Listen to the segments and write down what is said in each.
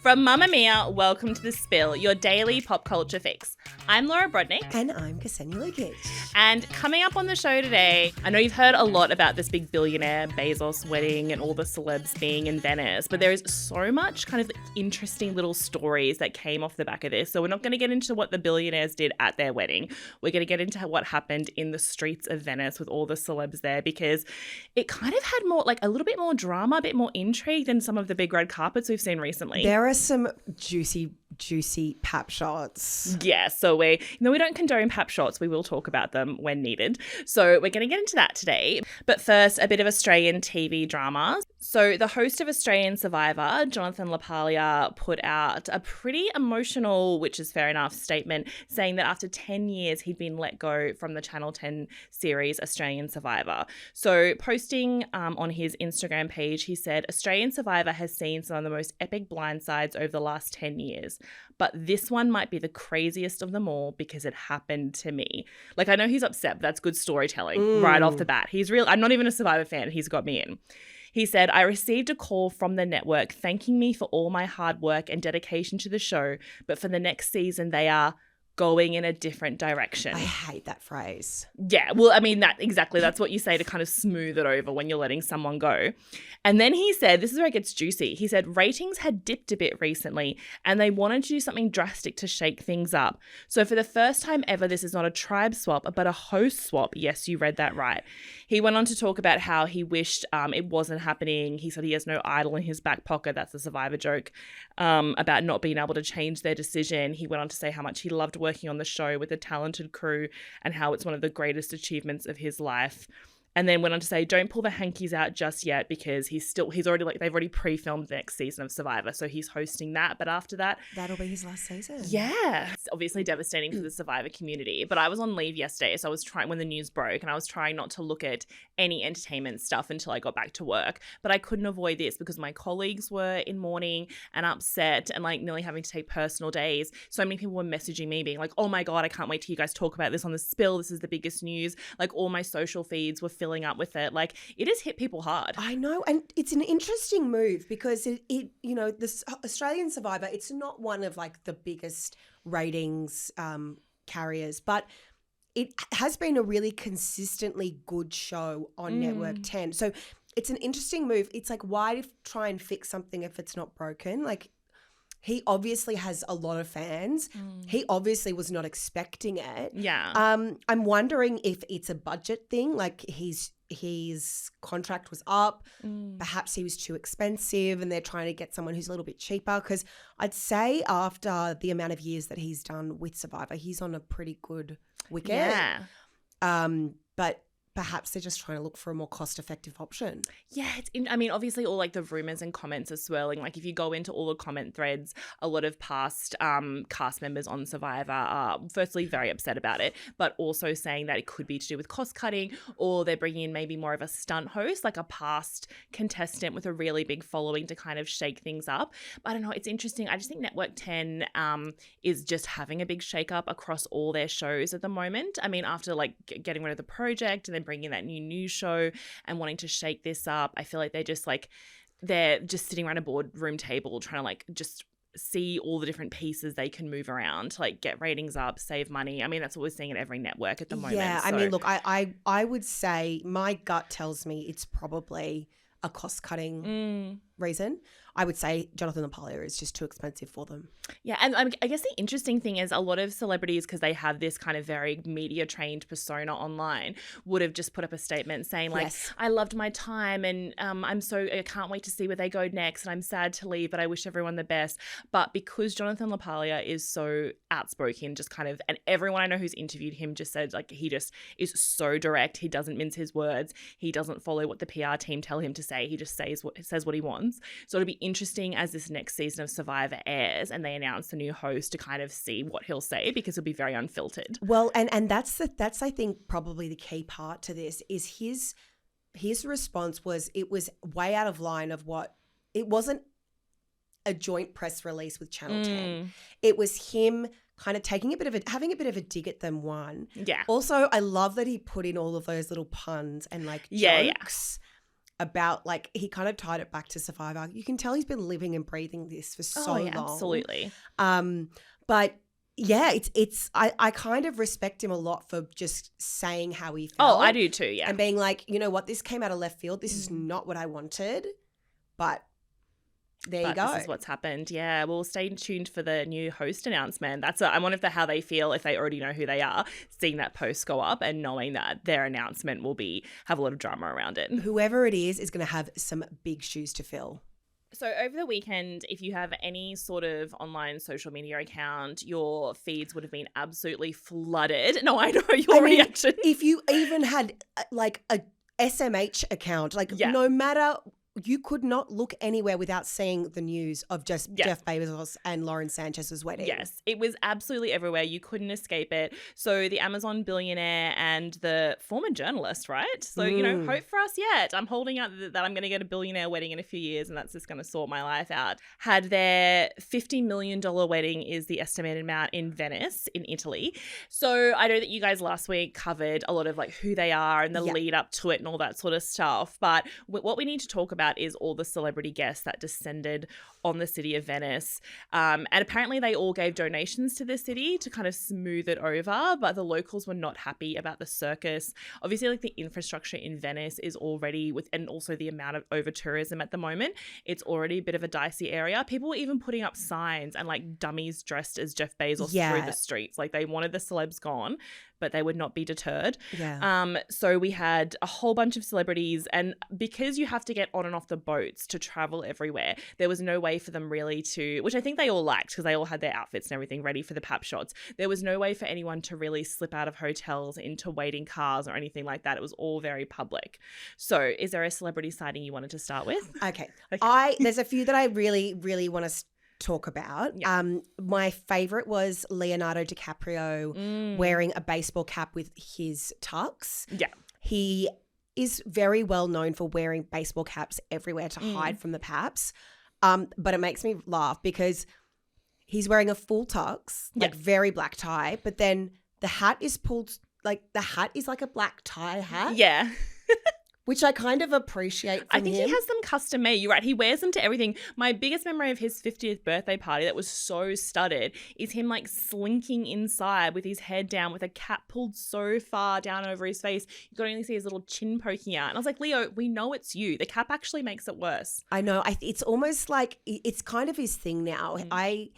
From Mamma Mia, welcome to The Spill, your daily pop culture fix. I'm Laura Brodnick. And I'm Ksenia Lukic. And coming up on the show today, I know you've heard a lot about this big billionaire Bezos wedding and all the celebs being in Venice, but there is so much kind of interesting little stories that came off the back of this. So we're not going to get into what the billionaires did at their wedding. We're going to get into what happened in the streets of Venice with all the celebs there, because it kind of had more, like a little bit more drama, a bit more intrigue than some of the big red carpets we've seen recently. There are some juicy pap shots. Yeah, so we don't condone pap shots. We will talk about them when needed. So we're going to get into that today. But first, a bit of Australian TV drama. So the host of Australian Survivor, Jonathan LaPaglia, put out a pretty emotional, which is fair enough, statement saying that after 10 years, he'd been let go from the Channel 10 series Australian Survivor. So posting on his Instagram page, he said, Australian Survivor has seen some of the most epic blindsides over the last 10 years. But this one might be the craziest of them all because it happened to me. Like, I know he's upset, but that's good storytelling right off the bat. I'm not even a Survivor fan. He's got me in. He said, I received a call from the network thanking me for all my hard work and dedication to the show, but for the next season, they are going in a different direction. I hate that phrase. Yeah, well, I mean, that's what you say to kind of smooth it over when you're letting someone go. And then he said, this is where it gets juicy. He said ratings had dipped a bit recently and they wanted to do something drastic to shake things up. So for the first time ever, this is not a tribe swap, but a host swap. Yes, you read that right. He went on to talk about how he wished it wasn't happening. He said he has no idol in his back pocket. That's a Survivor joke about not being able to change their decision. He went on to say how much he loved working on the show with a talented crew and how it's one of the greatest achievements of his life. And then went on to say, don't pull the hankies out just yet because they've already pre-filmed the next season of Survivor. So he's hosting that. But after that, that'll be his last season. Yeah. It's obviously devastating for the Survivor community. But I was on leave yesterday. So I was trying, when the news broke, and I was trying not to look at any entertainment stuff until I got back to work. But I couldn't avoid this because my colleagues were in mourning and upset and like nearly having to take personal days. So many people were messaging me being like, oh my God, I can't wait till you guys talk about this on The Spill. This is the biggest news. Like all my social feeds were filling up with it. Like it has hit people hard. I know, and it's an interesting move because it this Australian Survivor, it's not one of like the biggest ratings carriers, but it has been a really consistently good show on Network 10. So it's an interesting move. It's like, why try and fix something if it's not broken? Like, he obviously has a lot of fans. He obviously was not expecting it. Yeah. I'm wondering if it's a budget thing, like his contract was up. Perhaps he was too expensive and they're trying to get someone who's a little bit cheaper, because I'd say after the amount of years that he's done with Survivor, he's on a pretty good wicket. Yeah. But perhaps they're just trying to look for a more cost-effective option. Yeah, obviously all like the rumors and comments are swirling. Like if you go into all the comment threads, a lot of past cast members on Survivor are firstly very upset about it, but also saying that it could be to do with cost cutting, or they're bringing in maybe more of a stunt host, like a past contestant with a really big following to kind of shake things up. But I don't know, it's interesting. I just think Network 10 is just having a big shake up across all their shows at the moment. I mean, after like getting rid of The Project and then bringing that new news show and wanting to shake this up, I feel like they're just sitting around a boardroom table trying to like just see all the different pieces they can move around to like get ratings up, save money. I mean, that's what we're seeing at every network at the moment. Yeah, I mean, look, I would say my gut tells me it's probably a cost-cutting reason. I would say Jonathan LaPaglia is just too expensive for them. Yeah, and I guess the interesting thing is a lot of celebrities, because they have this kind of very media-trained persona online, would have just put up a statement saying like, yes, I loved my time and I can't wait to see where they go next and I'm sad to leave, but I wish everyone the best. But because Jonathan LaPaglia is so outspoken, just kind of, and everyone I know who's interviewed him just said like he just is so direct. He doesn't mince his words. He doesn't follow what the PR team tell him to say. He just says what he wants. So it'll be interesting as this next season of Survivor airs and they announce the new host to kind of see what he'll say, because it'll be very unfiltered. Well, and that's I think probably the key part to this is his response was, it was way out of line of what, it wasn't a joint press release with Channel 10. It was him kind of having a bit of a dig at them. One. Yeah. Also, I love that he put in all of those little puns and like jokes. about like he kind of tied it back to Survivor. You can tell he's been living and breathing this for so long. Absolutely. But yeah, I kind of respect him a lot for just saying how he felt. Oh, I do too, yeah. And being like, you know what, this came out of left field. This is not what I wanted, but there you go. This is what's happened. Yeah, we'll stay tuned for the new host announcement. I wonder how they feel if they already know who they are, seeing that post go up and knowing that their announcement will have a lot of drama around it. Whoever it is going to have some big shoes to fill. So over the weekend, if you have any sort of online social media account, your feeds would have been absolutely flooded. No, I know your reaction. If you even had like a SMH account, no matter, you could not look anywhere without seeing the news of just Jeff Bezos and Lauren Sánchez's wedding. Yes, it was absolutely everywhere. You couldn't escape it. So the Amazon billionaire and the former journalist, right? So, hope for us yet. I'm holding out that I'm going to get a billionaire wedding in a few years and that's just going to sort my life out. Had their $50 million wedding is the estimated amount in Venice in Italy. So I know that you guys last week covered a lot of like who they are and the lead up to it and all that sort of stuff. But what we need to talk about is all the celebrity guests that descended on the city of Venice. And apparently they all gave donations to the city to kind of smooth it over, but the locals were not happy about the circus. Obviously, like the infrastructure in Venice is already and also the amount of over-tourism at the moment, it's already a bit of a dicey area. People were even putting up signs and like dummies dressed as Jeff Bezos through the streets. Like they wanted the celebs gone, but they would not be deterred. Yeah. So we had a whole bunch of celebrities, and because you have to get on and off the boats to travel everywhere, there was no way for them really to, which I think they all liked because they all had their outfits and everything ready for the pap shots. There was no way for anyone to really slip out of hotels into waiting cars or anything like that. It was all very public. So is there a celebrity sighting you wanted to start with? Okay. There's a few that I really, really want to talk about. My favorite was Leonardo DiCaprio wearing a baseball cap with his tux. Yeah. He is very well known for wearing baseball caps everywhere to hide from the paps. But it makes me laugh because he's wearing a full tux, like very black tie, but then the hat is pulled, like the hat is like a black tie hat. Yeah. Which I kind of appreciate from I think him. he has them custom made. You're right. He wears them to everything. My biggest memory of his 50th birthday party that was so studded is him like slinking inside with his head down with a cap pulled so far down over his face. You could only see his little chin poking out. And I was like, Leo, we know it's you. The cap actually makes it worse. I know. It's almost like it's kind of his thing now. I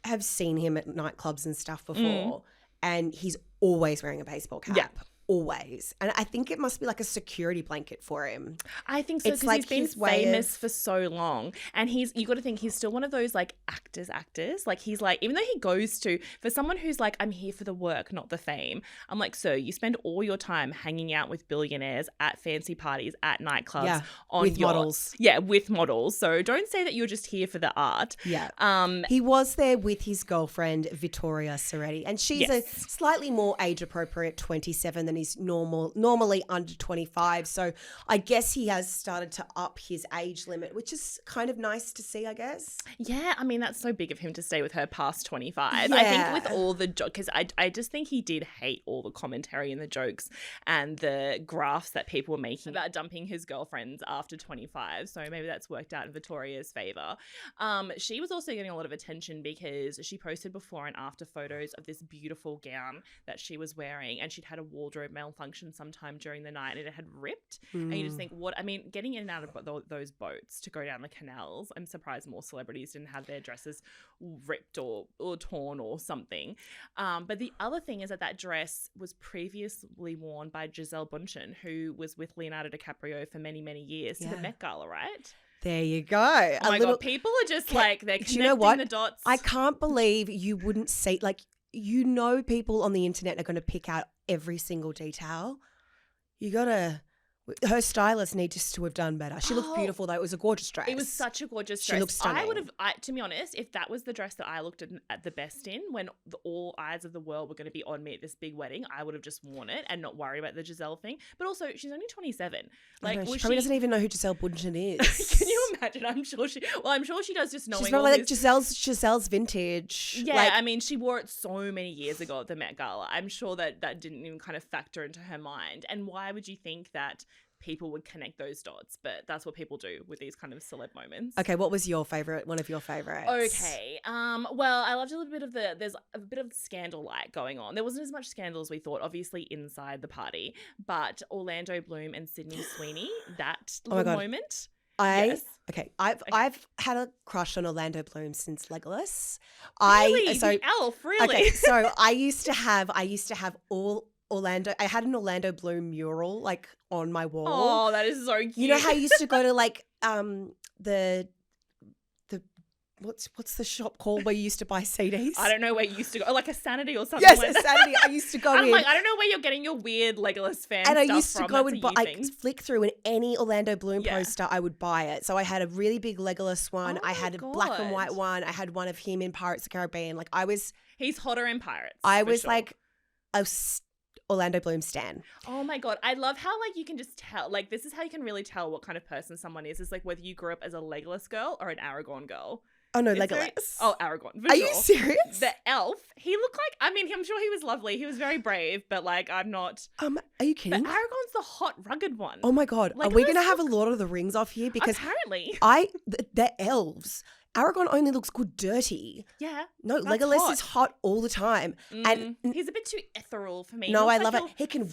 have seen him at nightclubs and stuff before and he's always wearing a baseball cap. Yeah. Always. And I think it must be like a security blanket for him. I think so, because like he's been famous for so long. And you got to think he's still one of those like actors. Like he's like, even though he goes for someone who's like, I'm here for the work, not the fame. I'm like, sir, you spend all your time hanging out with billionaires at fancy parties, at nightclubs, with models. Yeah, with models. So don't say that you're just here for the art. Yeah. He was there with his girlfriend, Vittoria Soretti. And she's a slightly more age appropriate 27 than he's normally under 25. So I guess he has started to up his age limit, which is kind of nice to see, I guess. Yeah, I mean, that's so big of him to stay with her past 25. Yeah. I think with all the jokes, because I just think he did hate all the commentary and the jokes and the graphs that people were making about dumping his girlfriends after 25. So maybe that's worked out in Victoria's favour. She was also getting a lot of attention because she posted before and after photos of this beautiful gown that she was wearing, and she'd had a wardrobe malfunction sometime during the night and it had ripped. And you just think, getting in and out of those boats to go down the canals, I'm surprised more celebrities didn't have their dresses ripped or torn or something. But the other thing is that dress was previously worn by Gisele Bündchen, who was with Leonardo DiCaprio for many, many years to the Met Gala, right? There you go. Oh my God, people are just like, they're connecting the dots. I can't believe you wouldn't see, like, people on the internet are going to pick out every single detail. Her stylists need to have done better. She looked beautiful though. It was a gorgeous dress. It was such a gorgeous dress. She looked stunning. To be honest, if that was the dress that I looked at the best in, when all eyes of the world were going to be on me at this big wedding, I would have just worn it and not worry about the Giselle thing. But also, she's only 27. Like, she probably doesn't even know who Gisele Bündchen is. Can you imagine? I'm sure she does, just knowing. She's probably like Giselle's vintage. Yeah, like, I mean, she wore it so many years ago at the Met Gala. I'm sure that didn't even kind of factor into her mind. And why would you think that people would connect those dots, but that's what people do with these kind of celeb moments. Okay, what was your favorite? One of your favorites? Okay. Well, I loved a little bit of there's a bit of scandal light going on. There wasn't as much scandal as we thought, obviously inside the party, but Orlando Bloom and Sydney Sweeney, that little moment. I've had a crush on Orlando Bloom since Legolas. Really? The elf, really? Okay, so I used to have all Orlando. I had an Orlando Bloom mural like on my wall. Oh, that is so cute. You know how you used to go to like the what's the shop called where you used to buy CDs? I don't know where you used to go. Like a Sanity or something. Yes, like a Sanity. I used to go in. I'm like, I don't know where you're getting your weird Legolas fan and stuff I used to from. go That's and buy, like, flick through, and any Orlando Bloom poster, I would buy it. So I had a really big Legolas one. I had a black and white one. I had one of him in Pirates of the Caribbean. Like he's hotter in Pirates. I was like a Orlando Bloom stan. Oh my God. I love how like you can just tell, like this is how you can really tell what kind of person someone is like whether you grew up as a Legolas girl or an Aragorn girl. Oh no, Legolas. Aragorn. Are you serious? The elf, he looked like, I mean, I'm sure he was lovely. He was very brave, but like I'm not. Are you kidding? But Aragorn's the hot, rugged one. Oh my God. Are we going to have a Lord of the Rings off here? Because apparently. the elves. Aragorn only looks good dirty. Yeah. No, Legolas is hot all the time. And he's a bit too ethereal for me. No, I love it. He can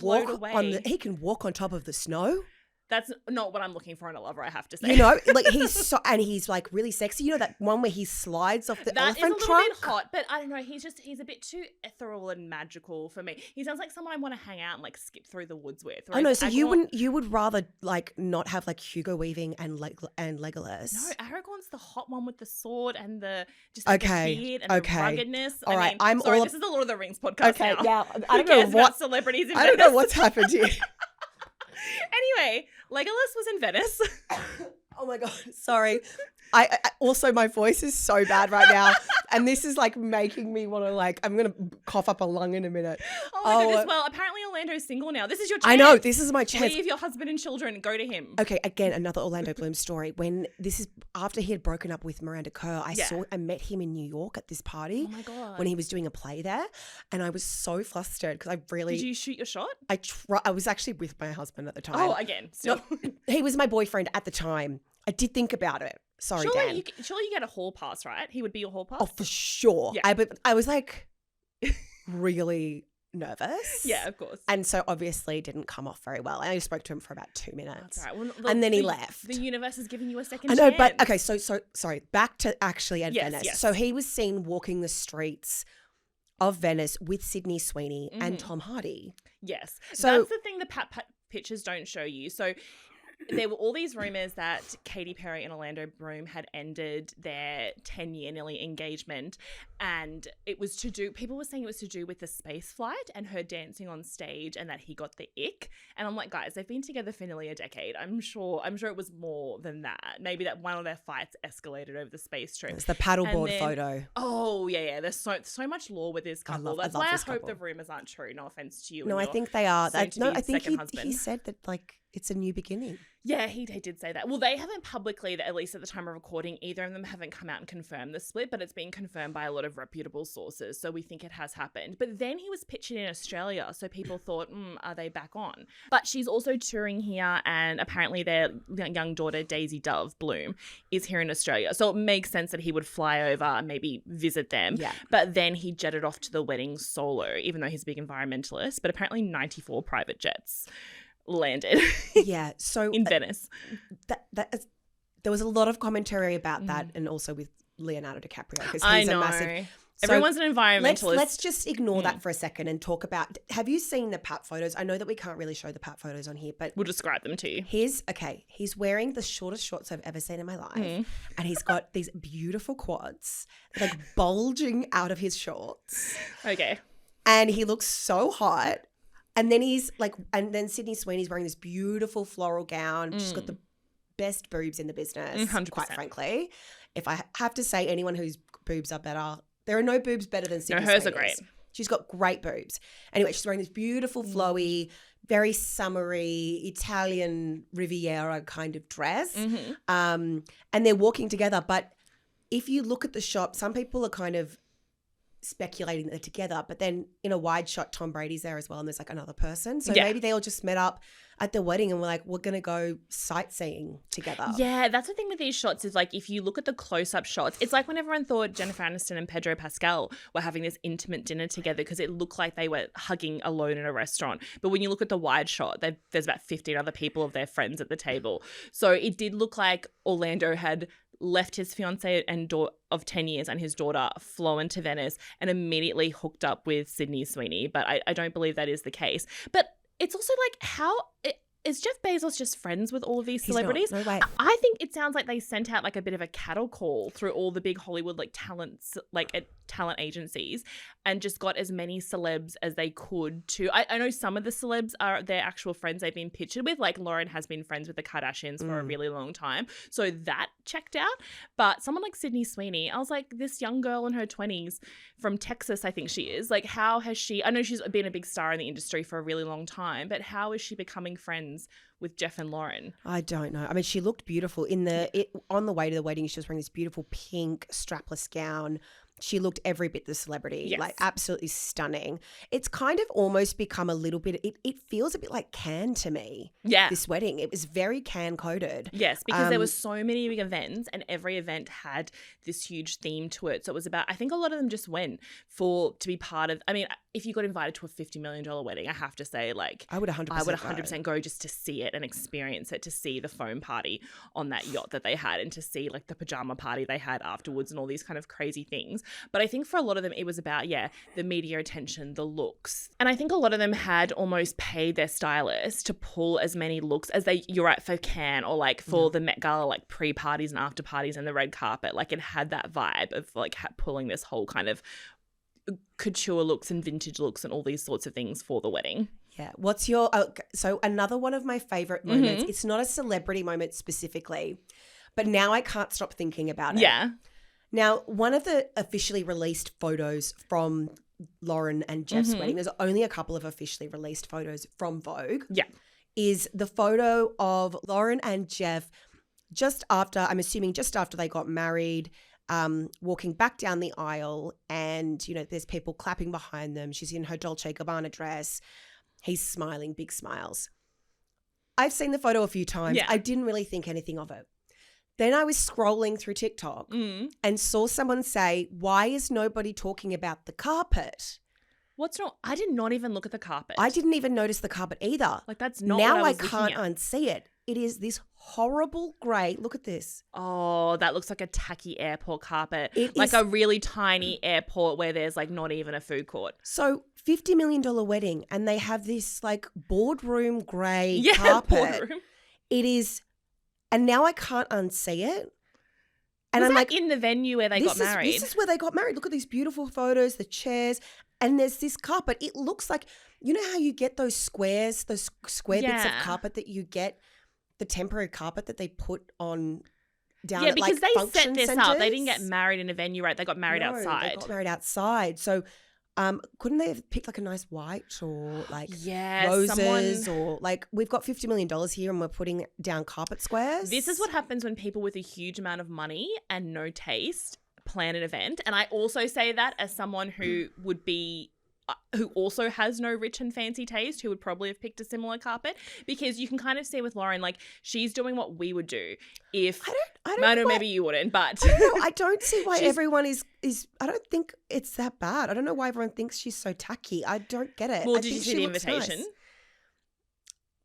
walk on top of the snow. That's not what I'm looking for in a lover, I have to say. You know, like he's like really sexy. You know that one where he slides off the elephant trunk? That is a little bit hot, but I don't know. He's a bit too ethereal and magical for me. He sounds like someone I want to hang out and like skip through the woods with. Oh no, so you would rather like not have like Hugo Weaving and Legolas? No, Aragorn's the hot one with the sword and the just like the beard and the ruggedness. All right, this is the Lord of the Rings podcast. Okay, now. I don't know what celebrities. I don't know what's happened here. Anyway, Legolas was in Venice. Oh my God, sorry. I also, my voice is so bad right now, and this is like making me want to like, I'm gonna cough up a lung in a minute. Oh my goodness! Well, apparently Orlando's single now. This is your chance. I know, this is my chance. Leave your husband and children and go to him. Okay, again, another Orlando Bloom story. When this is after he had broken up with Miranda Kerr, I met him in New York at this party. Oh my God! When he was doing a play there, and I was so flustered because I really. Did you shoot your shot? I was actually with my husband at the time. Oh, again, still. No, he was my boyfriend at the time. I did think about it. Sorry, Dan. Surely you get a hall pass, right? He would be your hall pass? Oh, for sure. Yeah. I was like really nervous. Yeah, of course. And so obviously didn't come off very well. I only spoke to him for about 2 minutes. That's right. Well, and then he left. The universe is giving you a second chance. I know, chance. but okay, so sorry. Back to actually at Venice. Yes. So he was seen walking the streets of Venice with Sydney Sweeney and Tom Hardy. Yes. So that's the thing the pictures don't show you. So there were all these rumors that Katy Perry and Orlando Bloom had ended their 10-year nearly engagement, and it was people were saying it was to do with the space flight and her dancing on stage and that he got the ick. And I'm like, guys, they've been together for nearly a decade. I'm sure it was more than that. Maybe that one of their fights escalated over the space trip. It's the paddleboard photo. Oh, yeah. There's so much lore with this couple. That's why I hope the rumors aren't true. No offense to you. No, I think they are. I think he said that like it's a new beginning. Yeah, he did say that. Well, they haven't publicly, at least at the time of recording, either of them haven't come out and confirmed the split, but it's been confirmed by a lot of reputable sources, so we think it has happened. But then he was pictured in Australia, so people thought, are they back on? But she's also touring here, and apparently their young daughter, Daisy Dove Bloom, is here in Australia. So it makes sense that he would fly over and maybe visit them. Yeah. But then he jetted off to the wedding solo, even though he's a big environmentalist, but apparently 94 private jets landed so in Venice. There was a lot of commentary about that, and also with Leonardo DiCaprio, because he's a massive. Everyone's an environmentalist. Let's just ignore that for a second and talk about. Have you seen the Pat photos? I know that we can't really show the Pat photos on here, but we'll describe them to you. He's wearing the shortest shorts I've ever seen in my life, and he's got these beautiful quads like bulging out of his shorts. Okay, and he looks so hot. And then then Sydney Sweeney's wearing this beautiful floral gown. She's got the best boobs in the business, 100%. Quite frankly. If I have to say anyone whose boobs are better, there are no boobs better than Sydney Sweeney's. Hers are great. She's got great boobs. Anyway, she's wearing this beautiful, flowy, very summery, Italian Riviera kind of dress. And they're walking together. But if you look at the shop, some people are kind of speculating that they're together. But then in a wide shot, Tom Brady's there as well, and there's like another person. So Yeah. maybe they all just met up at the wedding and were like, we're going to go sightseeing together. Yeah, that's the thing with these shots is like if you look at the close-up shots, it's like when everyone thought Jennifer Aniston and Pedro Pascal were having this intimate dinner together because it looked like they were hugging alone in a restaurant. But when you look at the wide shot, there's about 15 other people of their friends at the table. So it did look like Orlando had left his fiancée and of 10 years and his daughter, flown to Venice and immediately hooked up with Sydney Sweeney. But I don't believe that is the case. But it's also like is Jeff Bezos just friends with all of these celebrities? He's not. No way. I think it sounds like they sent out like a bit of a cattle call through all the big Hollywood like talent agencies and just got as many celebs as they could to. I know some of the celebs are their actual friends they've been pictured with. Like Lauren has been friends with the Kardashians for a really long time. So that checked out. But someone like Sydney Sweeney, I was like, this young girl in her 20s from Texas, I think she is. Like, how has she, I know she's been a big star in the industry for a really long time, but how is she becoming friends with Jeff and Lauren? I don't know. I mean, she looked beautiful on the way to the wedding. She was wearing this beautiful pink strapless gown. She looked every bit the celebrity, Yes. like absolutely stunning. It's kind of almost become a little bit, it feels a bit like Cannes to me. Yeah. This wedding. It was very Cannes coded. Yes, because there were so many big events and every event had this huge theme to it. So it was about, I think a lot of them just went to be part of, I mean, if you got invited to a $50 million wedding, I have to say like, I would 100% go just to see it and experience it, to see the foam party on that yacht that they had and to see like the pajama party they had afterwards and all these kind of crazy things. But I think for a lot of them, it was about, the media attention, the looks. And I think a lot of them had almost paid their stylist to pull as many looks as you're right, for Cannes or like for the Met Gala, like pre-parties and after parties and the red carpet. Like it had that vibe of like pulling this whole kind of couture looks and vintage looks and all these sorts of things for the wedding. Yeah. What's your, so another one of my favorite moments, it's not a celebrity moment specifically, but now I can't stop thinking about it. Yeah. Now, one of the officially released photos from Lauren and Jeff's wedding, there's only a couple of officially released photos from Vogue. Yeah. Is the photo of Lauren and Jeff just after, I'm assuming just after they got married, walking back down the aisle and, there's people clapping behind them. She's in her Dolce & Gabbana dress. He's smiling, big smiles. I've seen the photo a few times. Yeah. I didn't really think anything of it. Then I was scrolling through TikTok and saw someone say, why is nobody talking about the carpet? What's wrong? I did not even look at the carpet. I didn't even notice the carpet either. Like that's not now what I was can't looking at. unsee it. It is this horrible grey. Look at this. Oh, that looks like a tacky airport carpet. It like is- a really tiny airport where there's like not even a food court. So $50 million wedding and they have this like boardroom grey Yeah, carpet. boardroom. It is, and now I can't unsee it. And Was I'm that like, in the venue where they got married? This is where they got married. Look at these beautiful photos, the chairs, and there's this carpet. It looks like, you know how you get those squares, those square bits of Yeah. carpet that you get, the temporary carpet that they put on down Yeah, at because like they set function this centers. up. They didn't get married in a venue, right? They got married No, outside. They got married outside. So couldn't they have picked like a nice white or like Yeah, roses or like we've got $50 million here and we're putting down carpet squares? This is what happens when people with a huge amount of money and no taste plan an event. And I also say that as someone who would be who also has no rich and fancy taste, who would probably have picked a similar carpet, because you can kind of see with Lauren, like she's doing what we would do if I don't I know why- maybe you wouldn't, but I don't know. I don't see why She's- everyone is. I don't think it's that bad. I don't know why everyone thinks she's so tacky. I don't get it. Well, I did you think see she the looks invitation? nice.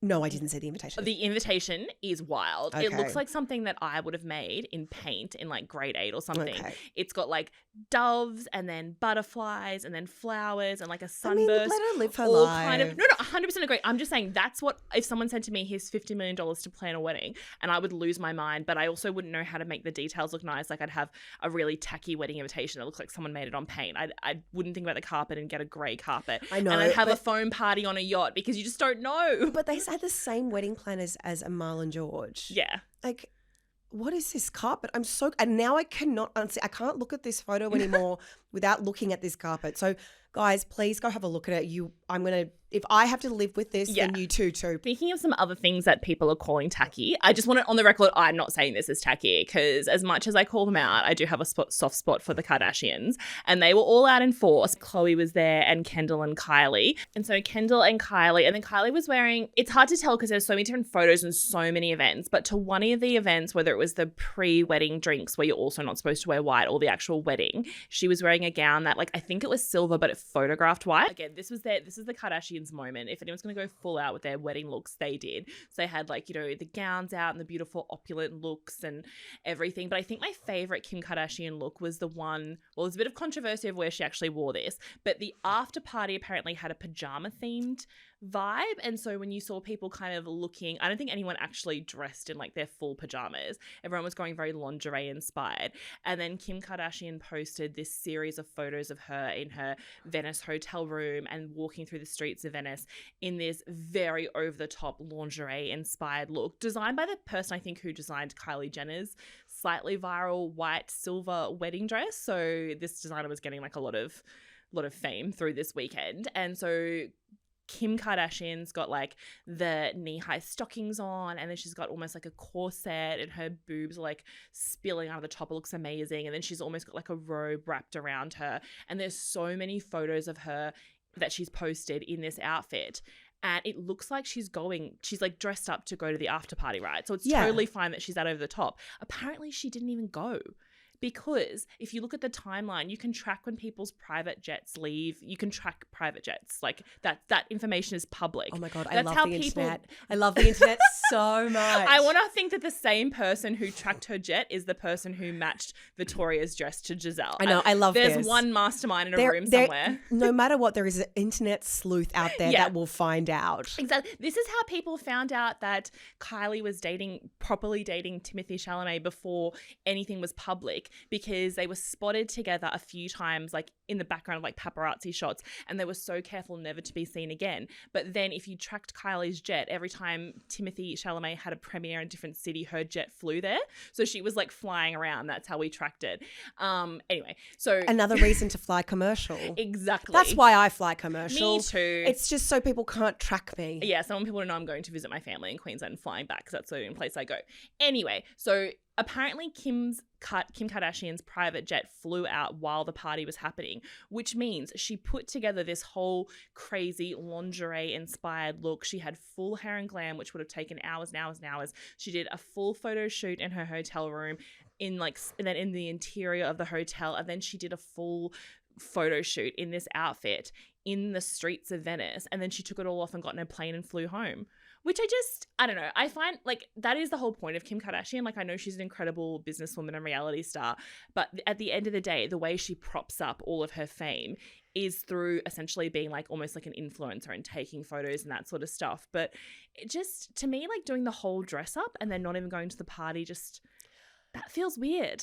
No, I didn't see the invitation. The invitation is wild. It looks Okay. like something that I would have made in paint in like grade 8 or something. Okay. It's got like doves and then butterflies and then flowers and like a I mean, sunburst. let her live her all life. kind of no 100% agree. I'm just saying that's what if someone said to me here's $50 million to plan a wedding, and I would lose my mind, but I also wouldn't know how to make the details look nice. Like I'd have a really tacky wedding invitation that looks like someone made it on paint. I wouldn't think about the carpet and get a grey carpet. I know, and I'd have a but- foam party on a yacht because you just don't know. But they had the same wedding planners as Amal and George. Yeah. Like, what is this carpet? And now I cannot unsee. I can't look at this photo anymore without looking at this carpet. So Guys, please go have a look at it. If I have to live with this, then you too. Speaking of some other things that people are calling tacky, I just want it on the record, I'm not saying this is tacky, because as much as I call them out, I do have a soft spot for the Kardashians, and they were all out in force. Khloe was there, and Kendall and Kylie. And so Kendall and Kylie, and then Kylie was wearing, it's hard to tell because there's so many different photos and so many events, but to one of the events, whether it was the pre-wedding drinks where you're also not supposed to wear white, or the actual wedding, she was wearing a gown that, like, I think it was silver, but it photographed white. Again, this is the Kardashians moment. If anyone's going to go full out with their wedding looks, they did. So they had, like, you know, the gowns out and the beautiful opulent looks and everything. But I think my favorite Kim Kardashian look was the one, well, there's a bit of controversy of where she actually wore this, but the after party apparently had a pajama themed vibe. And so when you saw people kind of looking, I don't think anyone actually dressed in like their full pajamas. Everyone was going very lingerie inspired. And then Kim Kardashian posted this series of photos of her in her Venice hotel room and walking through the streets of Venice in this very over the top lingerie inspired look, designed by the person I think who designed Kylie Jenner's slightly viral white silver wedding dress. So this designer was getting like a lot of fame through this weekend. And so Kim Kardashian's got like the knee-high stockings on, and then she's got almost like a corset, and her boobs are like spilling out of the top. It looks amazing. And then she's almost got like a robe wrapped around her. And there's so many photos of her that she's posted in this outfit. And it looks like she's like dressed up to go to the after party, right? So it's totally fine that she's that over the top. Apparently she didn't even go. Because if you look at the timeline, you can track when people's private jets leave. You can track private jets. Like that information is public. Oh my God, I love the internet. I love the internet so much. I want to think that the same person who tracked her jet is the person who matched Victoria's dress to Giselle. I know, I love this. There's one mastermind in a room somewhere. No matter what, there is an internet sleuth out there that will find out. Exactly. This is how people found out that Kylie was properly dating Timothée Chalamet before anything was public, because they were spotted together a few times, like in the background of like paparazzi shots, and they were so careful never to be seen again. But then if you tracked Kylie's jet, every time Timothée Chalamet had a premiere in a different city, her jet flew there. So she was like flying around. That's how we tracked it. Anyway, so another reason to fly commercial. Exactly. That's why I fly commercial. Me too. It's just so people can't track me. Yeah, so I want people to know I'm going to visit my family in Queensland and flying back, because that's the only place I go. Anyway, so apparently Kim Kardashian's private jet flew out while the party was happening, which means she put together this whole crazy lingerie-inspired look. She had full hair and glam, which would have taken hours and hours and hours. She did a full photo shoot in her hotel room, and then in the interior of the hotel, and then she did a full photo shoot in this outfit in the streets of Venice, and then she took it all off and got in a plane and flew home. Which I don't know. I find like that is the whole point of Kim Kardashian. Like, I know she's an incredible businesswoman and reality star, but at the end of the day, the way she props up all of her fame is through essentially being like almost like an influencer and taking photos and that sort of stuff. But it just, to me, like doing the whole dress up and then not even going to the party, just that feels weird.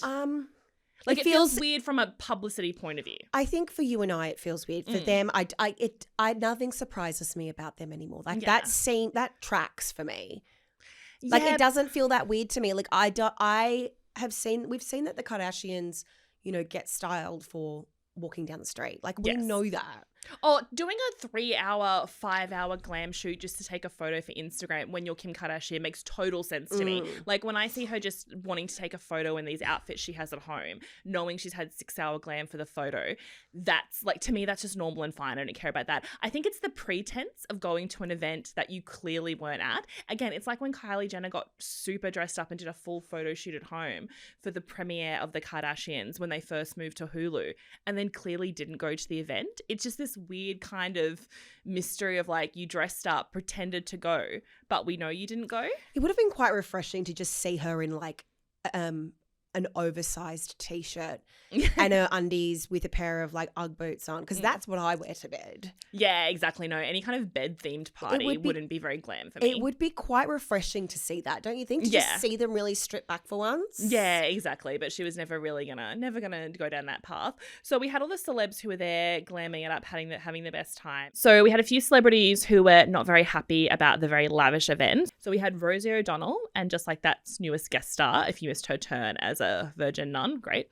Like it feels weird from a publicity point of view. I think for you and I, it feels weird. For them, nothing surprises me about them anymore. Like that tracks for me. Like it doesn't feel that weird to me. Like we've seen that the Kardashians, you know, get styled for walking down the street. Like we know that. Oh, doing a 3-hour, 5-hour glam shoot just to take a photo for Instagram when you're Kim Kardashian makes total sense to me. Like when I see her just wanting to take a photo in these outfits she has at home, knowing she's had 6-hour glam for the photo, that's like, to me, that's just normal and fine. I don't care about that. I think it's the pretense of going to an event that you clearly weren't at. Again, it's like when Kylie Jenner got super dressed up and did a full photo shoot at home for the premiere of the Kardashians when they first moved to Hulu, and then clearly didn't go to the event. It's just this weird kind of mystery of like, you dressed up, pretended to go, but we know you didn't go. It would have been quite refreshing to just see her in like an oversized t-shirt and her undies with a pair of like Ugg boots on, because that's what I wear to bed. Yeah, exactly. No, any kind of bed themed party wouldn't be very glam for me. It would be quite refreshing to see that, don't you think? To just see them really stripped back for once. Yeah, exactly. But she was never gonna go down that path. So we had all the celebs who were there glamming it up, having the best time. So we had a few celebrities who were not very happy about the very lavish event. So we had Rosie O'Donnell, and just like that's newest guest star, if you missed her turn as as a virgin nun, great,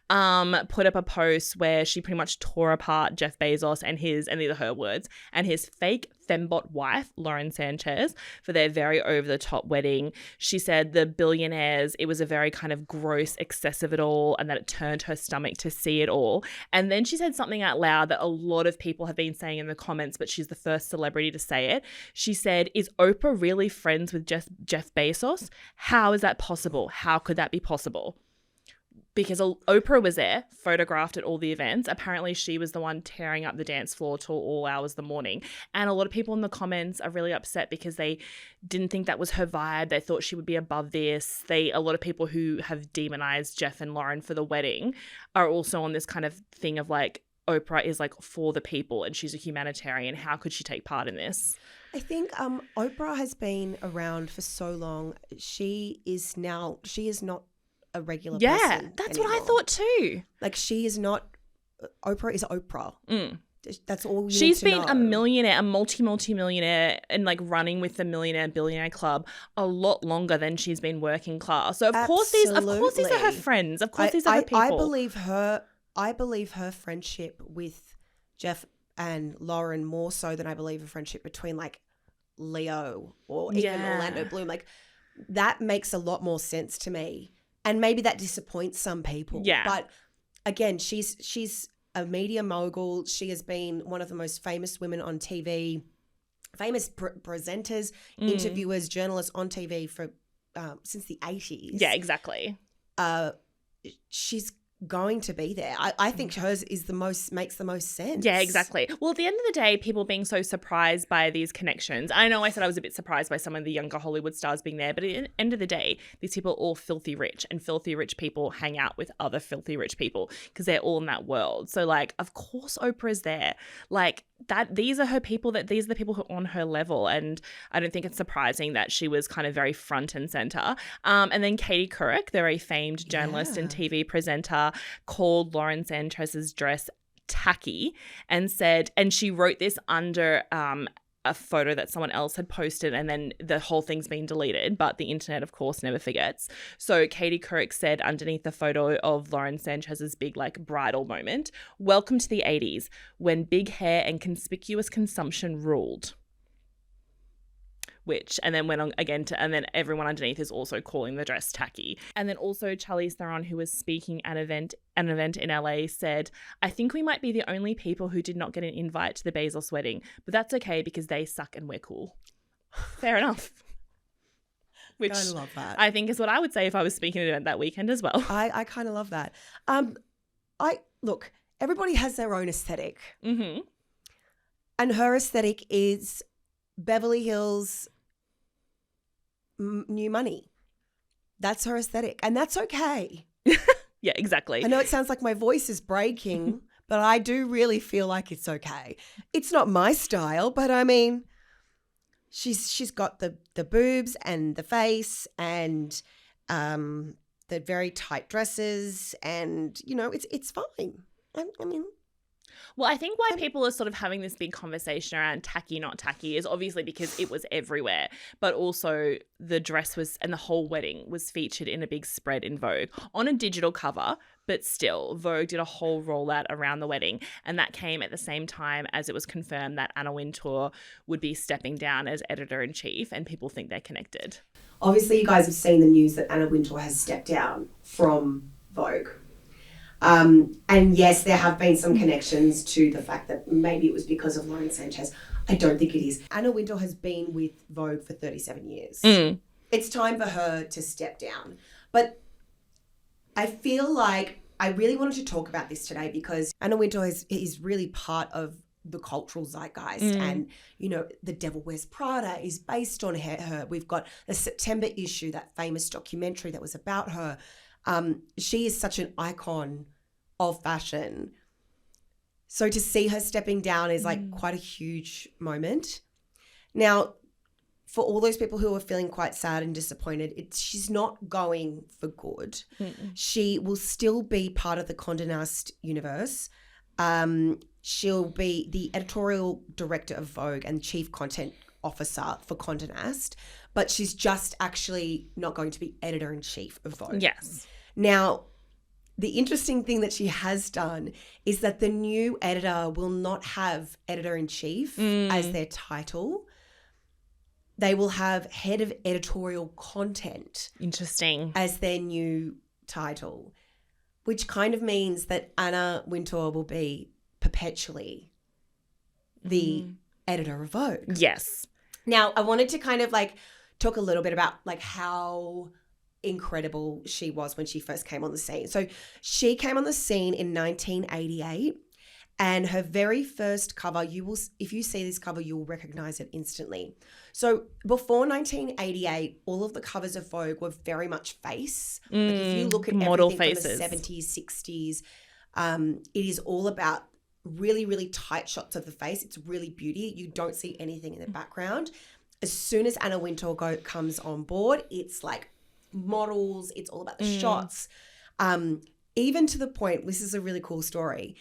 put up a post where she pretty much tore apart Jeff Bezos and these are her words, and his fake fembot wife, Lauren Sánchez, for their very over-the-top wedding. She said the billionaires, it was a very kind of gross excess of it all, and that it turned her stomach to see it all. And then she said something out loud that a lot of people have been saying in the comments, but she's the first celebrity to say it. She said, is Oprah really friends with Jeff Bezos? How is that possible? How could that be possible? Because Oprah was there, photographed at all the events. Apparently she was the one tearing up the dance floor till all hours of the morning. And a lot of people in the comments are really upset because they didn't think that was her vibe. They thought she would be above this. A lot of people who have demonized Jeff and Lauren for the wedding are also on this kind of thing of like, Oprah is like for the people and she's a humanitarian. How could she take part in this? I think Oprah has been around for so long. She is not a regular person. Yeah, that's anymore. what I thought too. Like she is not, Oprah is Oprah. That's all you She's need to been know. a millionaire, a multi-millionaire and like running with the billionaire club a lot longer than she's been working class. So of course these are her friends. Of course these are her people. I believe her friendship with Jeff and Lauren more so than I believe a friendship between like Leo or even Orlando Bloom. Like that makes a lot more sense to me. And maybe that disappoints some people. Yeah. But again, she's a media mogul. She has been one of the most famous women on TV, famous presenters, interviewers, journalists on TV for since the 80s. Yeah, exactly. She's going to be there. I think hers makes the most sense. Yeah, exactly. Well, at the end of the day, people being so surprised by these connections. I know I said I was a bit surprised by some of the younger Hollywood stars being there, but at the end of the day, these people are all filthy rich, and filthy rich people hang out with other filthy rich people because they're all in that world. So like, of course Oprah's there. Like these are her people, these are the people who are on her level. And I don't think it's surprising that she was kind of very front and center. And then Katie Couric, the very famed journalist and TV presenter, called Lauren Sanchez's dress tacky and she wrote this under a photo that someone else had posted, and then the whole thing's been deleted, but the internet of course never forgets. So Katie Couric said underneath the photo of Lauren Sanchez's big like bridal moment, "Welcome to the 80s when big hair and conspicuous consumption ruled." And then went on again and then everyone underneath is also calling the dress tacky. And then also Charlize Theron, who was speaking at an event in LA, said, "I think we might be the only people who did not get an invite to the Bezos wedding, but that's okay because they suck and we're cool." Fair enough. Which I love that. I think is what I would say if I was speaking at an event that weekend as well. I kind of love that. Look, everybody has their own aesthetic. Mm-hmm. And her aesthetic is Beverly Hills new money. That's her aesthetic. And that's okay. Yeah, exactly. I know it sounds like my voice is breaking, but I do really feel like it's okay. It's not my style, but I mean, she's got the boobs and the face and the very tight dresses, and you know, it's fine. I mean, well, I think why people are sort of having this big conversation around tacky, not tacky is obviously because it was everywhere, but also the dress and the whole wedding was featured in a big spread in Vogue on a digital cover, but still Vogue did a whole rollout around the wedding, and that came at the same time as it was confirmed that Anna Wintour would be stepping down as editor-in-chief, and people think they're connected. Obviously, you guys have seen the news that Anna Wintour has stepped down from Vogue. And yes, there have been some connections to the fact that maybe it was because of Lauren Sánchez. I don't think it is. Anna Wintour has been with Vogue for 37 years. It's time for her to step down. But I feel like I really wanted to talk about this today because Anna Wintour is really part of the cultural zeitgeist. And, you know, The Devil Wears Prada is based on her. We've got the September issue, that famous documentary that was about her. She is such an icon of fashion. So to see her stepping down is like quite a huge moment. Now, for all those people who are feeling quite sad and disappointed, she's not going for good. She will still be part of the Condé Nast universe. She'll be the editorial director of Vogue and chief content officer for Condé Nast, but she's just actually not going to be editor-in-chief of Vogue. Yes. Now, the interesting thing that she has done is that the new editor will not have editor-in-chief as their title. They will have head of editorial content. Interesting. As their new title, which kind of means that Anna Wintour will be perpetually the editor of Vogue. Yes. Now, I wanted to kind of like talk a little bit about like how incredible she was when she first came on the scene. So she came on the scene in 1988, and her very first cover, if you see this cover, you'll recognize it instantly. So before 1988, all of the covers of Vogue were very much face. Like if you look at model everything faces from the 70s, 60s, it is all about really, really tight shots of the face. It's really beauty. You don't see anything in the background. As soon as Anna Wintour comes on board, it's like models. It's all about the shots. Even to the point, this is a really cool story.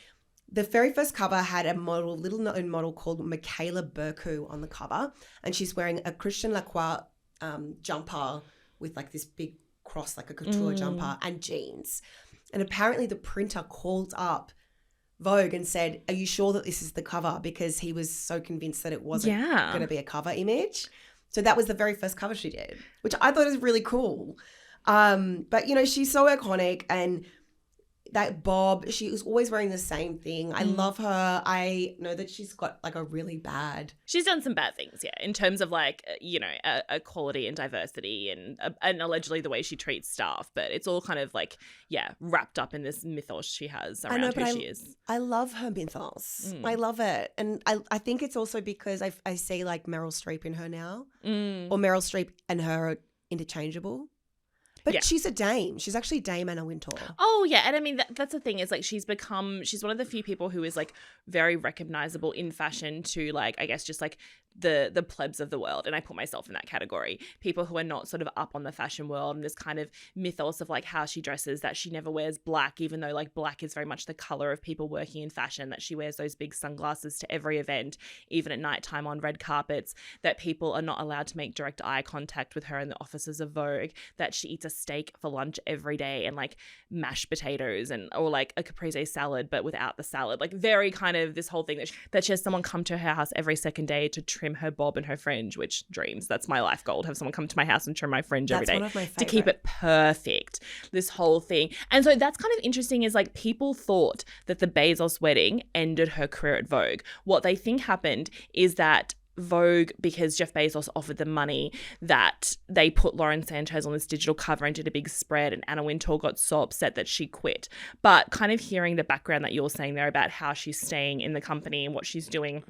The very first cover had a little known model called Michaela Burku on the cover, and she's wearing a Christian Lacroix jumper with like this big cross, like a couture jumper, and jeans. And apparently the printer called up Vogue and said, "Are you sure that this is the cover?" Because he was so convinced that it wasn't going to be a cover image. So that was the very first cover she did, which I thought was really cool. But, you know, she's so iconic, and that bob, she was always wearing the same thing. I love her. I know that she's got like a really bad... She's done some bad things, yeah, in terms of like, you know, equality and diversity and allegedly the way she treats staff. But it's all kind of like, yeah, wrapped up in this mythos she has around who she is. I love her mythos. I love it. And I think it's also because I see like Meryl Streep in her now, or Meryl Streep and her are interchangeable. But she's a dame. She's actually Dame Anna Wintour. Oh, yeah. And I mean, that's the thing is like she's one of the few people who is like very recognizable in fashion to like, I guess, just like the plebs of the world. And I put myself in that category. People who are not sort of up on the fashion world, and this kind of mythos of like how she dresses, that she never wears black, even though like black is very much the color of people working in fashion, that she wears those big sunglasses to every event, even at nighttime on red carpets, that people are not allowed to make direct eye contact with her in the offices of Vogue, that she eats a steak for lunch every day and like mashed potatoes or like a caprese salad but without the salad, like very kind of this whole thing that she has someone come to her house every second day to trim her bob and her fringe, which dreams. That's my life goal, to have someone come to my house and trim my fringe every day. That's one of my favorite. To keep it perfect, this whole thing. And so that's kind of interesting is like people thought that the Bezos wedding ended her career at Vogue. What they think happened is that Vogue, because Jeff Bezos offered them money, that they put Lauren Sánchez on this digital cover and did a big spread, and Anna Wintour got so upset that she quit. But kind of hearing the background that you're saying there about how she's staying in the company and what she's doing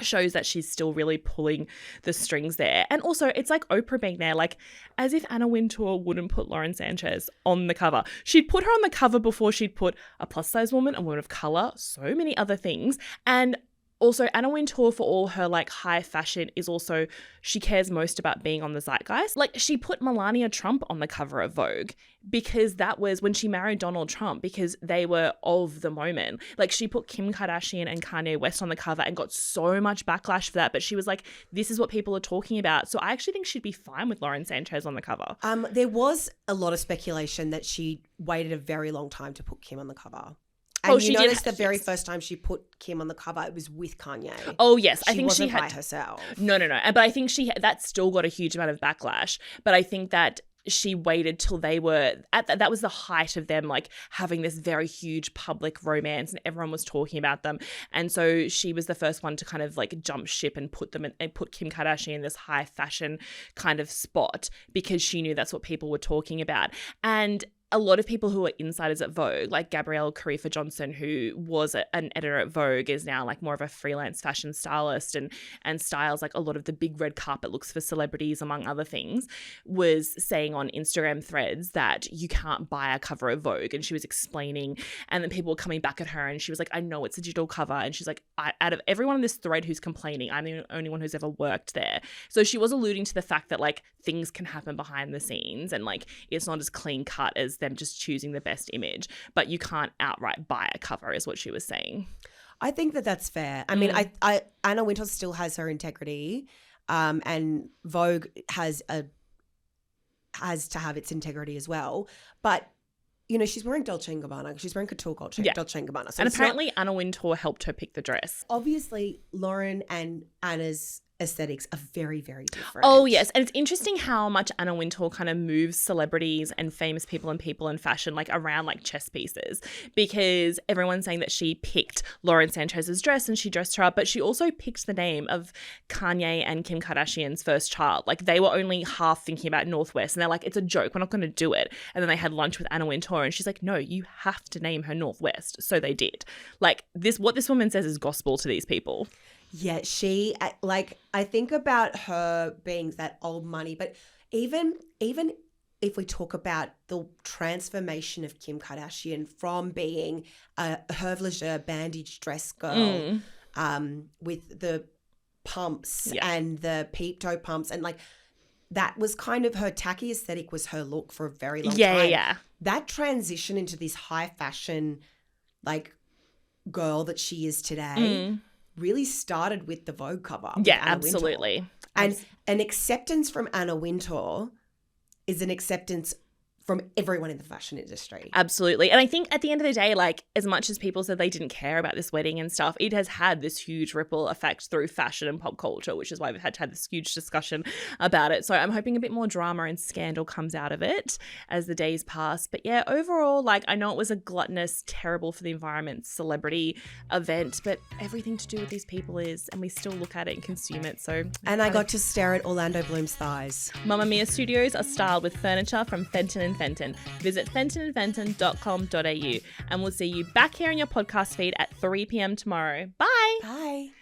shows that she's still really pulling the strings there. And also it's like Oprah being there, like as if Anna Wintour wouldn't put Lauren Sánchez on the cover. She'd put her on the cover before she'd put a plus size woman, a woman of color, so many other things. And also, Anna Wintour, for all her like high fashion, is also, she cares most about being on the zeitgeist. Like she put Melania Trump on the cover of Vogue because that was when she married Donald Trump, because they were of the moment. Like she put Kim Kardashian and Kanye West on the cover and got so much backlash for that. But she was like, this is what people are talking about. So I actually think she'd be fine with Lauren Sánchez on the cover. There was a lot of speculation that she waited a very long time to put Kim on the cover. And you noticed the very first time she put Kim on the cover, it was with Kanye. Oh, yes. I think she she had by herself. No. But I think that still got a huge amount of backlash. But I think that she waited till they were that was the height of them like having this very huge public romance, and everyone was talking about them. And so she was the first one to kind of like jump ship and put Kim Kardashian in this high fashion kind of spot, because she knew that's what people were talking about. And a lot of people who are insiders at Vogue, like Gabrielle Karifa-Johnson, who was an editor at Vogue, is now like more of a freelance fashion stylist and styles like a lot of the big red carpet looks for celebrities, among other things, was saying on Instagram threads that you can't buy a cover of Vogue. And she was explaining, and then people were coming back at her, and she was like, I know it's a digital cover. And she's like, out of everyone in this thread who's complaining, I'm the only one who's ever worked there. So she was alluding to the fact that like things can happen behind the scenes, and like it's not as clean cut as them just choosing the best image, but you can't outright buy a cover, is what she was saying. I think that that's fair. I mean, Anna Wintour still has her integrity, and Vogue has to have its integrity as well. But she's wearing Dolce & Gabbana. She's wearing couture Dolce & Gabbana. So and apparently Anna Wintour helped her pick the dress. Obviously, Lauren and Anna's aesthetics are very, very different. Oh, yes. And it's interesting how much Anna Wintour kind of moves celebrities and famous people in fashion like around like chess pieces, because everyone's saying that she picked Lauren Sanchez's dress and she dressed her up, but she also picked the name of Kanye and Kim Kardashian's first child. Like they were only half thinking about Northwest and they're like, it's a joke, we're not going to do it. And then they had lunch with Anna Wintour and she's like, no, you have to name her Northwest. So they did. Like what this woman says is gospel to these people. Yeah, I think about her being that old money, but even if we talk about the transformation of Kim Kardashian from being a Herve Leger bandage dress girl with the pumps and the peep toe pumps, and like that was kind of her tacky aesthetic was her look for a very long time. Yeah. That transition into this high fashion like girl that she is today really started with the Vogue cover. Yeah, absolutely. And an acceptance from Anna Wintour is an acceptance from everyone in the fashion industry. Absolutely. And I think at the end of the day, like as much as people said they didn't care about this wedding and stuff, it has had this huge ripple effect through fashion and pop culture, which is why we've had to have this huge discussion about it. So I'm hoping a bit more drama and scandal comes out of it as the days pass. But yeah, overall, like I know it was a gluttonous, terrible for the environment, celebrity event, but everything to do with these people is, and we still look at it and consume it. So and I got to stare at Orlando Bloom's thighs. Mamma Mia Studios are styled with furniture from Fenton & Fenton. Visit fentonandfenton.com.au and we'll see you back here on your podcast feed at 3 p.m. tomorrow. Bye.